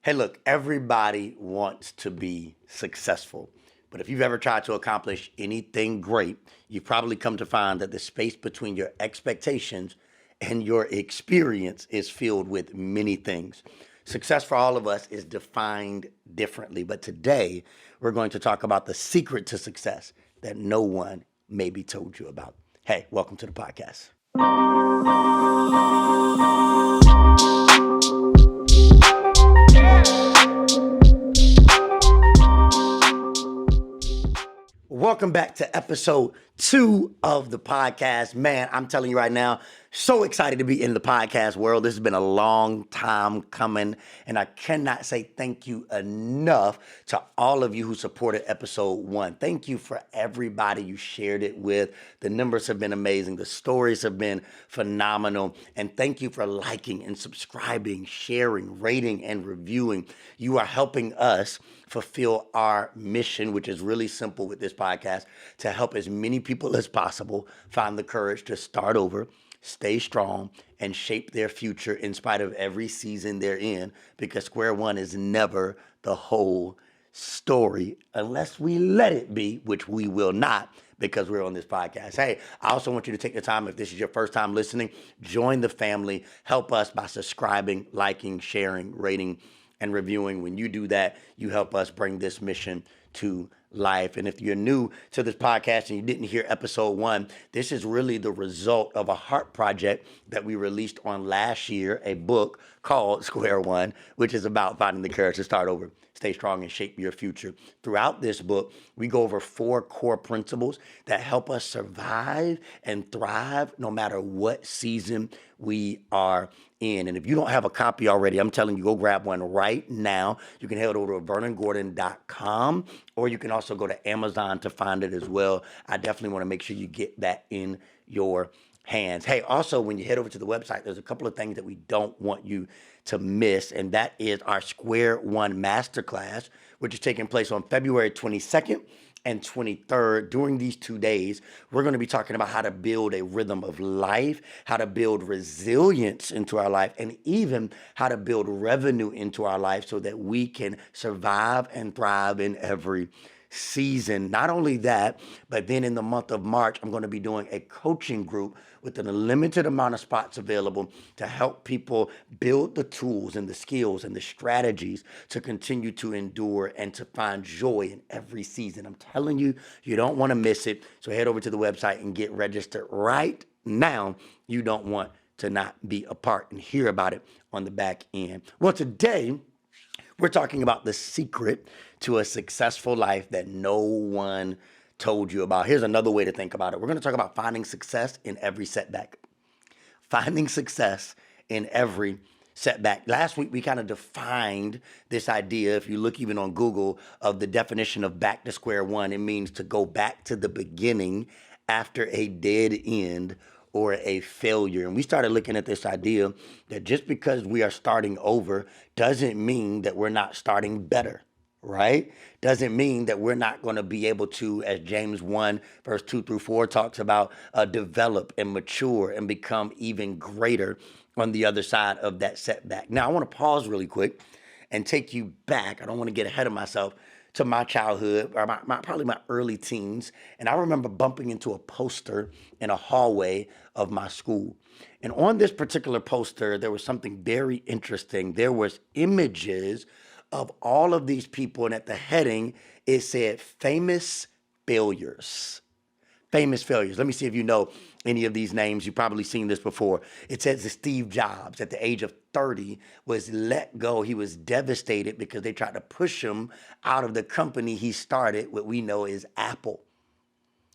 Hey, look, everybody wants to be successful. But if you've ever tried to accomplish anything great, you've probably come to find that the space between your expectations and your experience is filled with many things. Success for all of us is defined differently. But today, we're going to talk about the secret to success that no one maybe told you about. Hey, welcome to the podcast. Welcome back to episode 2 of the podcast. Man, I'm telling you right now, so excited to be in the podcast world. This has been a long time coming, and I cannot say thank you enough to all of you who supported episode 1. Thank you for everybody you shared it with. The numbers have been amazing. The stories have been phenomenal. And thank you for liking and subscribing, sharing, rating, and reviewing. You are helping us fulfill our mission, which is really simple with this podcast, to help as many people as possible find the courage to start over, stay strong, and shape their future in spite of every season they're in, because square one is never the whole story unless we let it be, which we will not, because we're on this podcast. Hey, I also want you to take the time, if this is your first time listening, join the family. Help us by subscribing, liking, sharing, rating, and reviewing. When you do that, you help us bring this mission to life. And if you're new to this podcast and you didn't hear episode 1, this is really the result of a heart project that we released on last year, a book called Square One, which is about finding the courage to start over, stay strong, and shape your future. Throughout this book, we go over 4 core principles that help us survive and thrive no matter what season we are in. And if you don't have a copy already, I'm telling you, go grab one right now. You can head over to vernongordon.com, or you can also go to Amazon to find it as well. I definitely want to make sure you get that in your hands. Hey, also, when you head over to the website, there's a couple of things that we don't want you to miss, and that is our Square One Masterclass, which is taking place on February 22nd and 23rd. During these 2 days, we're going to be talking about how to build a rhythm of life, how to build resilience into our life, and even how to build revenue into our life so that we can survive and thrive in every season. Not only that, but then in the month of March, I'm going to be doing a coaching group with an unlimited amount of spots available to help people build the tools and the skills and the strategies to continue to endure and to find joy in every season. I'm telling you, you don't want to miss it. So head over to the website and get registered right now. You don't want to not be a part and hear about it on the back end. Well, today, we're talking about the secret to a successful life that no one told you about. Here's another way to think about it. We're going to talk about finding success in every setback. Finding success in every setback. Last week, we kind of defined this idea, if you look even on Google, of the definition of back to square one. It means to go back to the beginning after a dead end or a failure. And we started looking at this idea that just because we are starting over doesn't mean that we're not starting better, right? Doesn't mean that we're not going to be able to, as James 1, verse 2 through 4 talks about, develop and mature and become even greater on the other side of that setback. Now, I want to pause really quick and take you back. I don't want to get ahead of myself, to my childhood, or probably my early teens. And I remember bumping into a poster in a hallway of my school. And on this particular poster, there was something very interesting. There was images of all of these people, and at the heading, it said famous failures. Famous failures. Let me see if you know any of these names. You've probably seen this before. It says that Steve Jobs, at the age of 30, was let go. He was devastated because they tried to push him out of the company he started, what we know is Apple.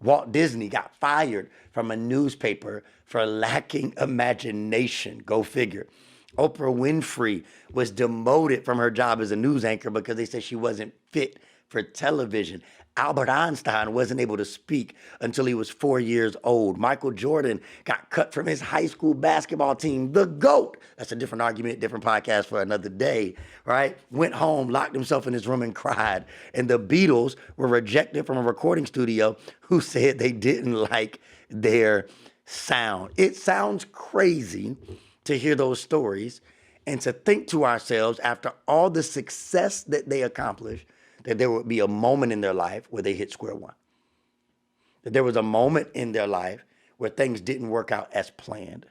Walt Disney got fired from a newspaper for lacking imagination. Go figure. Oprah Winfrey was demoted from her job as a news anchor because they said she wasn't fit for television. Albert Einstein wasn't able to speak until he was 4 years old. Michael Jordan got cut from his high school basketball team. The GOAT, that's a different argument, different podcast for another day, right? Went home, locked himself in his room and cried. And the Beatles were rejected from a recording studio who said they didn't like their sound. It sounds crazy to hear those stories. and to think to ourselves after all the success that they accomplished, that there would be a moment in their life where they hit square one. That there was a moment in their life where things didn't work out as planned.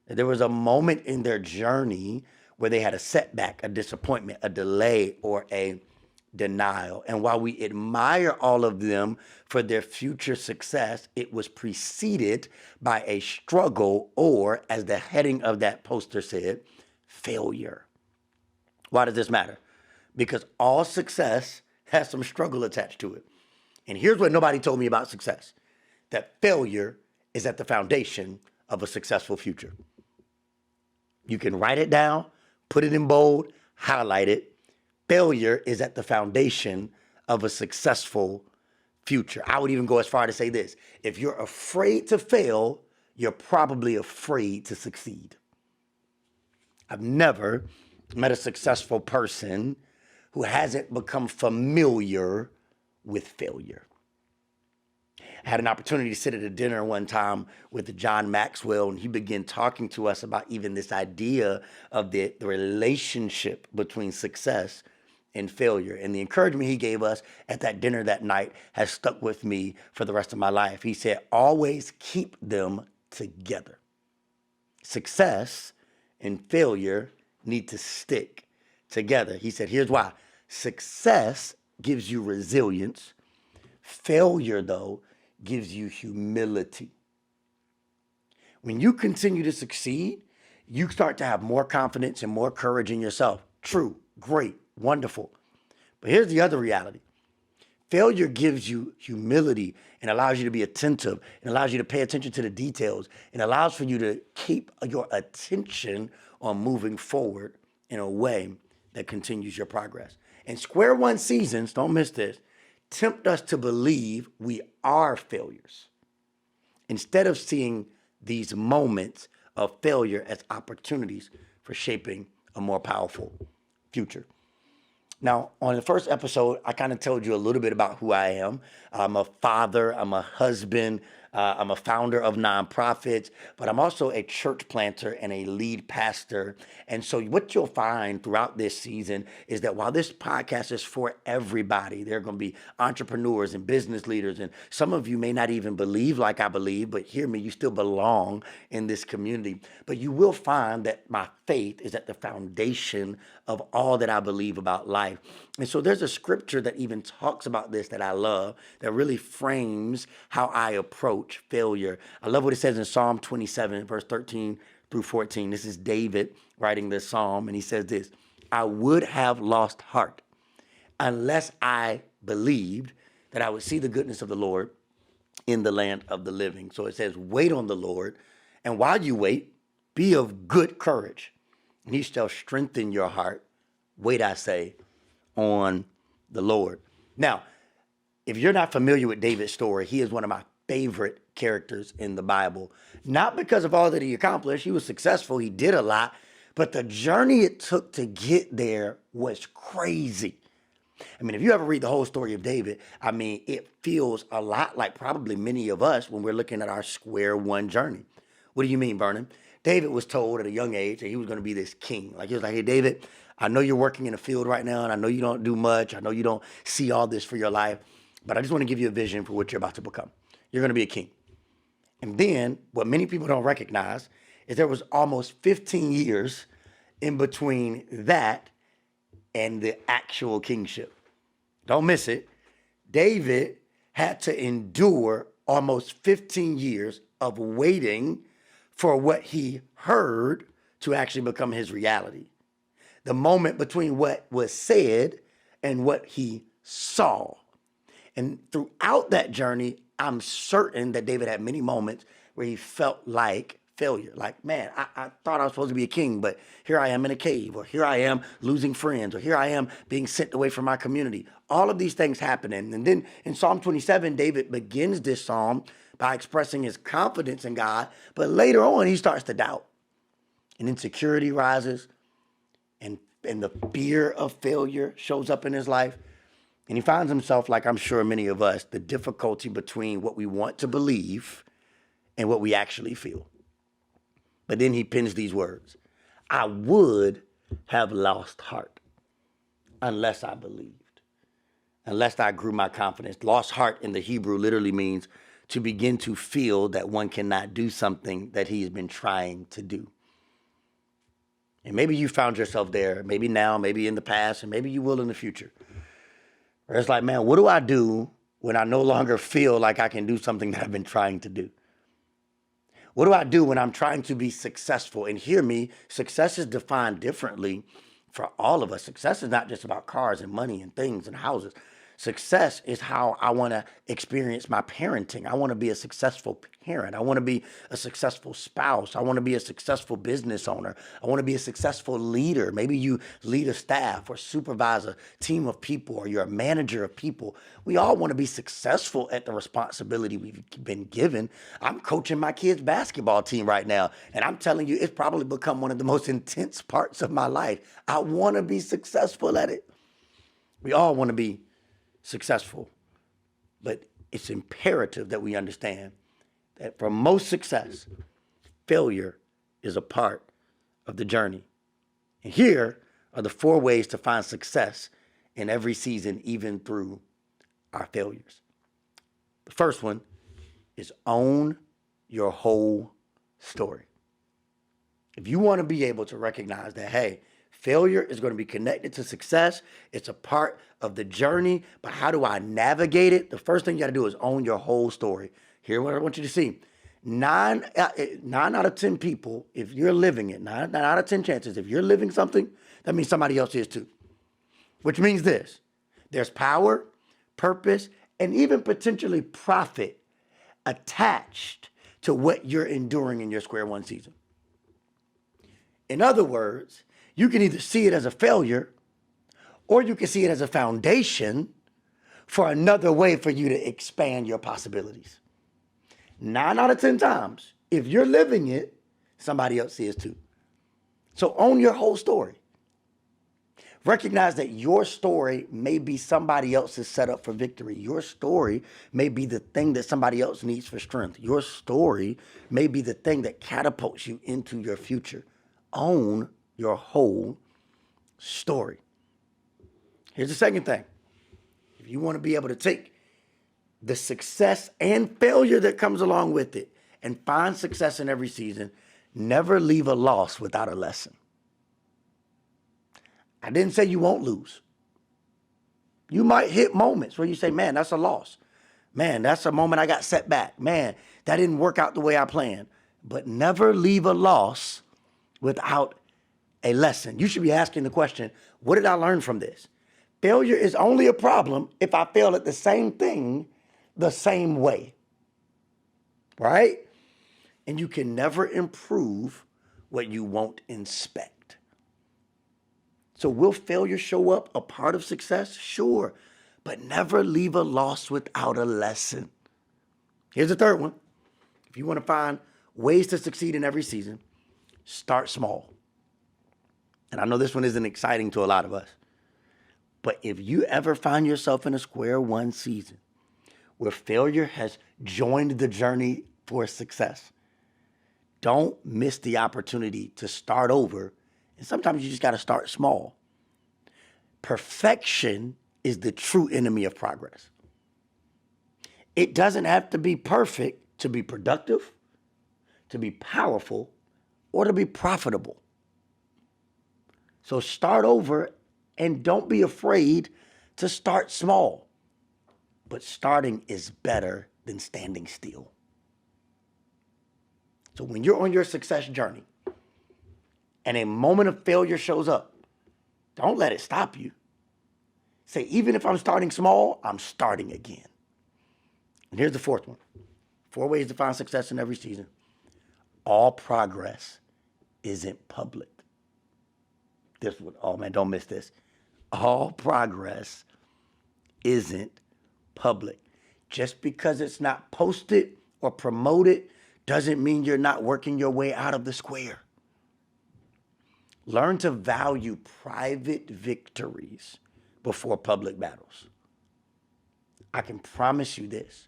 That there was a moment in their journey where they had a setback, a disappointment, a delay, or a denial. And while we admire all of them for their future success, it was preceded by a struggle, or as the heading of that poster said, failure. Why does this matter? Because all success has some struggle attached to it. And here's what nobody told me about success: that failure is at the foundation of a successful future. You can write it down, put it in bold, highlight it. Failure is at the foundation of a successful future. I would even go as far to say this: if you're afraid to fail, you're probably afraid to succeed. I've never met a successful person who hasn't become familiar with failure. I had an opportunity to sit at a dinner one time with John Maxwell, and he began talking to us about even this idea of the relationship between success and failure. And the encouragement he gave us at that dinner that night has stuck with me for the rest of my life. He said, always keep them together. Success and failure need to stick together. He said, here's why. Success gives you resilience. Failure, though, gives you humility. When you continue to succeed, you start to have more confidence and more courage in yourself. True, great, wonderful. But here's the other reality. Failure gives you humility and allows you to be attentive and allows you to pay attention to the details and allows for you to keep your attention on moving forward in a way that continues your progress. And square one seasons, don't miss this, tempt us to believe we are failures instead of seeing these moments of failure as opportunities for shaping a more powerful future. Now, on the first episode, I kind of told you a little bit about who I am. I'm a father, I'm a husband, I'm a founder of nonprofits, but I'm also a church planter and a lead pastor. And so what you'll find throughout this season is that while this podcast is for everybody, there are going to be entrepreneurs and business leaders, and some of you may not even believe like I believe, but hear me, you still belong in this community. But you will find that my faith is at the foundation of all that I believe about life. And so there's a scripture that even talks about this that I love, that really frames how I approach failure. I love what it says in Psalm 27, verse 13 through 14. This is David writing this psalm, and he says this: I would have lost heart unless I believed that I would see the goodness of the Lord in the land of the living. So it says, wait on the Lord, and while you wait, be of good courage, and he shall strengthen your heart. Wait, I say, on the Lord. Now, if you're not familiar with David's story, he is one of my favorite characters in the Bible. Not because of all that he accomplished. He was successful. He did a lot. But the journey it took to get there was crazy. I mean, if you ever read the whole story of David, I mean, it feels a lot like probably many of us when we're looking at our square one journey. What do you mean, Vernon? David was told at a young age that he was going to be this king. Like, he was like, hey, David, I know you're working in the field right now, and I know you don't do much. I know you don't see all this for your life, but I just want to give you a vision for what you're about to become. You're going to be a king. And then what many people don't recognize is there was almost 15 years in between that and the actual kingship. Don't miss it. David had to endure almost 15 years of waiting for what he heard to actually become his reality. The moment between what was said and what he saw. And throughout that journey, I'm certain that David had many moments where he felt like failure. Like, man, I thought I was supposed to be a king, but here I am in a cave, or here I am losing friends, or here I am being sent away from my community. All of these things happening. And then in Psalm 27, David begins this psalm by expressing his confidence in God, but later on he starts to doubt. And insecurity rises, and the fear of failure shows up in his life. And he finds himself, like I'm sure many of us, the difficulty between what we want to believe and what we actually feel. But then he pens these words: I would have lost heart unless I believed, unless I grew my confidence. Lost heart in the Hebrew literally means to begin to feel that one cannot do something that he has been trying to do. And maybe you found yourself there, maybe now, maybe in the past, and maybe you will in the future. Where it's like, man, what do I do when I no longer feel like I can do something that I've been trying to do? What do I do when I'm trying to be successful? And hear me, success is defined differently for all of us. Success is not just about cars and money and things and houses. Success is how I want to experience my parenting. I want to be a successful parent. I want to be a successful spouse. I want to be a successful business owner. I want to be a successful leader. Maybe you lead a staff or supervise a team of people, or you're a manager of people. We all want to be successful at the responsibility we've been given. I'm coaching my kids' basketball team right now, and I'm telling you, it's probably become one of the most intense parts of my life. I want to be successful at it. We all want to be successful, but it's imperative that we understand that for most success, failure is a part of the journey. And here are the 4 ways to find success in every season, even through our failures. The first one is own your whole story. If you want to be able to recognize that, hey, failure is going to be connected to success. It's a part of the journey, but how do I navigate it? The first thing you got to do is own your whole story. Here's what I want you to see. 9 out of 10 people, if you're living it, 9 out of 10 chances, if you're living something, that means somebody else is too. Which means this: there's power, purpose, and even potentially profit attached to what you're enduring in your square one season. In other words, you can either see it as a failure, or you can see it as a foundation for another way for you to expand your possibilities. 9 out of 10 times, if you're living it, somebody else is too. So own your whole story. Recognize that your story may be somebody else's setup for victory. Your story may be the thing that somebody else needs for strength. Your story may be the thing that catapults you into your future. Own your whole story. Here's the second thing. If you want to be able to take the success and failure that comes along with it and find success in every season, never leave a loss without a lesson. I didn't say you won't lose. You might hit moments where you say, man, that's a loss. Man, that's a moment I got set back. Man, that didn't work out the way I planned. But never leave a loss without a lesson. You should be asking the question, what did I learn from this? Failure is only a problem if I fail at the same thing the same way, right? And you can never improve what you won't inspect. So will failure show up a part of success? Sure, but never leave a loss without a lesson. Here's the third one. If you want to find ways to succeed in every season, start small. And I know this one isn't exciting to a lot of us, but if you ever find yourself in a square one season where failure has joined the journey for success, don't miss the opportunity to start over. And sometimes you just got to start small. Perfection is the true enemy of progress. It doesn't have to be perfect to be productive, to be powerful, or to be profitable. So start over, and don't be afraid to start small. But starting is better than standing still. So when you're on your success journey and a moment of failure shows up, don't let it stop you. Say, even if I'm starting small, I'm starting again. And here's the fourth one. 4 ways to find success in every season. All progress isn't public. This one, oh man, don't miss this. All progress isn't public. Just because it's not posted or promoted doesn't mean you're not working your way out of the square. Learn to value private victories before public battles. I can promise you this.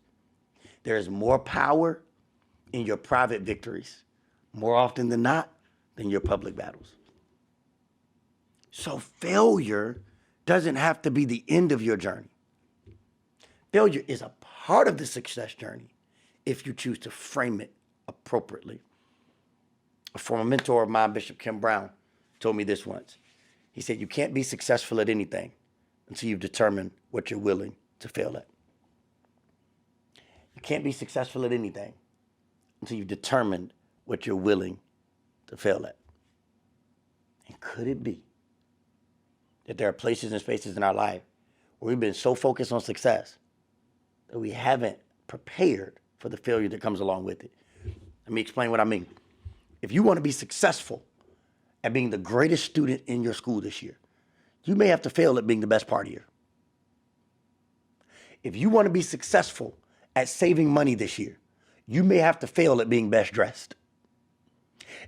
There is more power in your private victories, more often than not, than your public battles. So failure doesn't have to be the end of your journey. Failure is a part of the success journey if you choose to frame it appropriately. A former mentor of mine, Bishop Kim Brown, told me this once. He said, you can't be successful at anything until you've determined what you're willing to fail at. You can't be successful at anything until you've determined what you're willing to fail at. And could it be that there are places and spaces in our life where we've been so focused on success that we haven't prepared for the failure that comes along with it? Let me explain what I mean. If you want to be successful at being the greatest student in your school this year, you may have to fail at being the best partier. If you want to be successful at saving money this year, you may have to fail at being best dressed.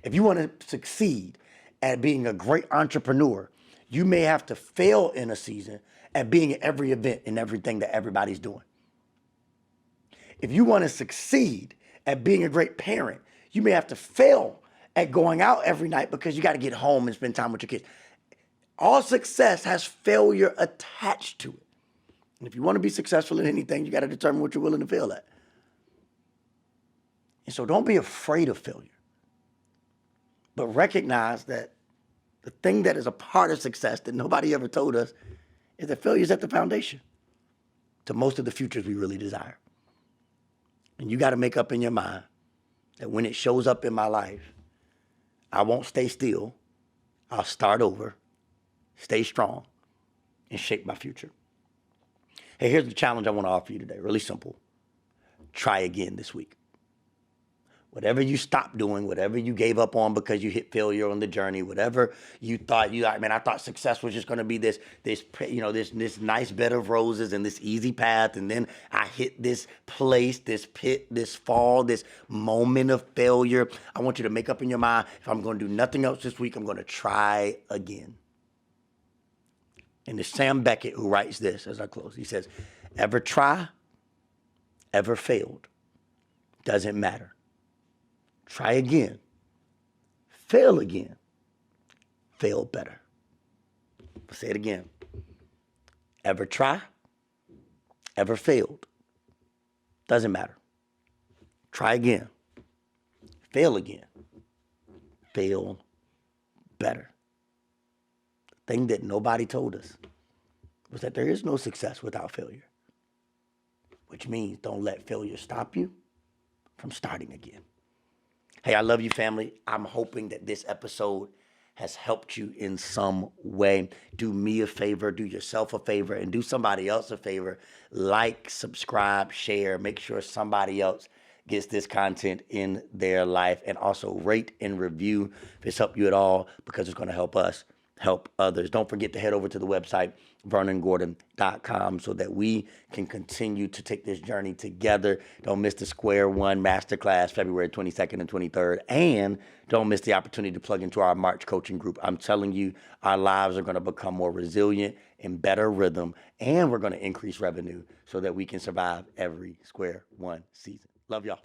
If you want to succeed at being a great entrepreneur, you may have to fail in a season at being at every event and everything that everybody's doing. If you want to succeed at being a great parent, you may have to fail at going out every night because you got to get home and spend time with your kids. All success has failure attached to it. And if you want to be successful in anything, you got to determine what you're willing to fail at. And so don't be afraid of failure, but recognize that the thing that is a part of success that nobody ever told us is that failure is at the foundation to most of the futures we really desire. And you got to make up in your mind that when it shows up in my life, I won't stay still. I'll start over, stay strong, and shape my future. Hey, here's the challenge I want to offer you today. Really simple. Try again this week. Whatever you stopped doing, whatever you gave up on because you hit failure on the journey, whatever you thought I thought success was just going to be this nice bed of roses and this easy path, and then I hit this place, this pit, this fall, this moment of failure. I want you to make up in your mind, if I'm going to do nothing else this week, I'm going to try again. And it's Sam Beckett who writes this as I close. He says, ever try, ever failed, doesn't matter. Try again, fail again, fail better. I'll say it again. Ever try, ever failed, doesn't matter. Try again, fail again, fail better. The thing that nobody told us was that there is no success without failure, which means don't let failure stop you from starting again. Hey, I love you, family. I'm hoping that this episode has helped you in some way. Do me a favor, do yourself a favor, and do somebody else a favor. Like, subscribe, share. Make sure somebody else gets this content in their life. And also rate and review if it's helped you at all, because it's going to help us help others. Don't forget to head over to the website, vernongordon.com, so that we can continue to take this journey together. Don't miss the Square One Masterclass, February 22nd and 23rd. And don't miss the opportunity to plug into our March coaching group. I'm telling you, our lives are going to become more resilient, in better rhythm, and we're going to increase revenue so that we can survive every Square One season. Love y'all.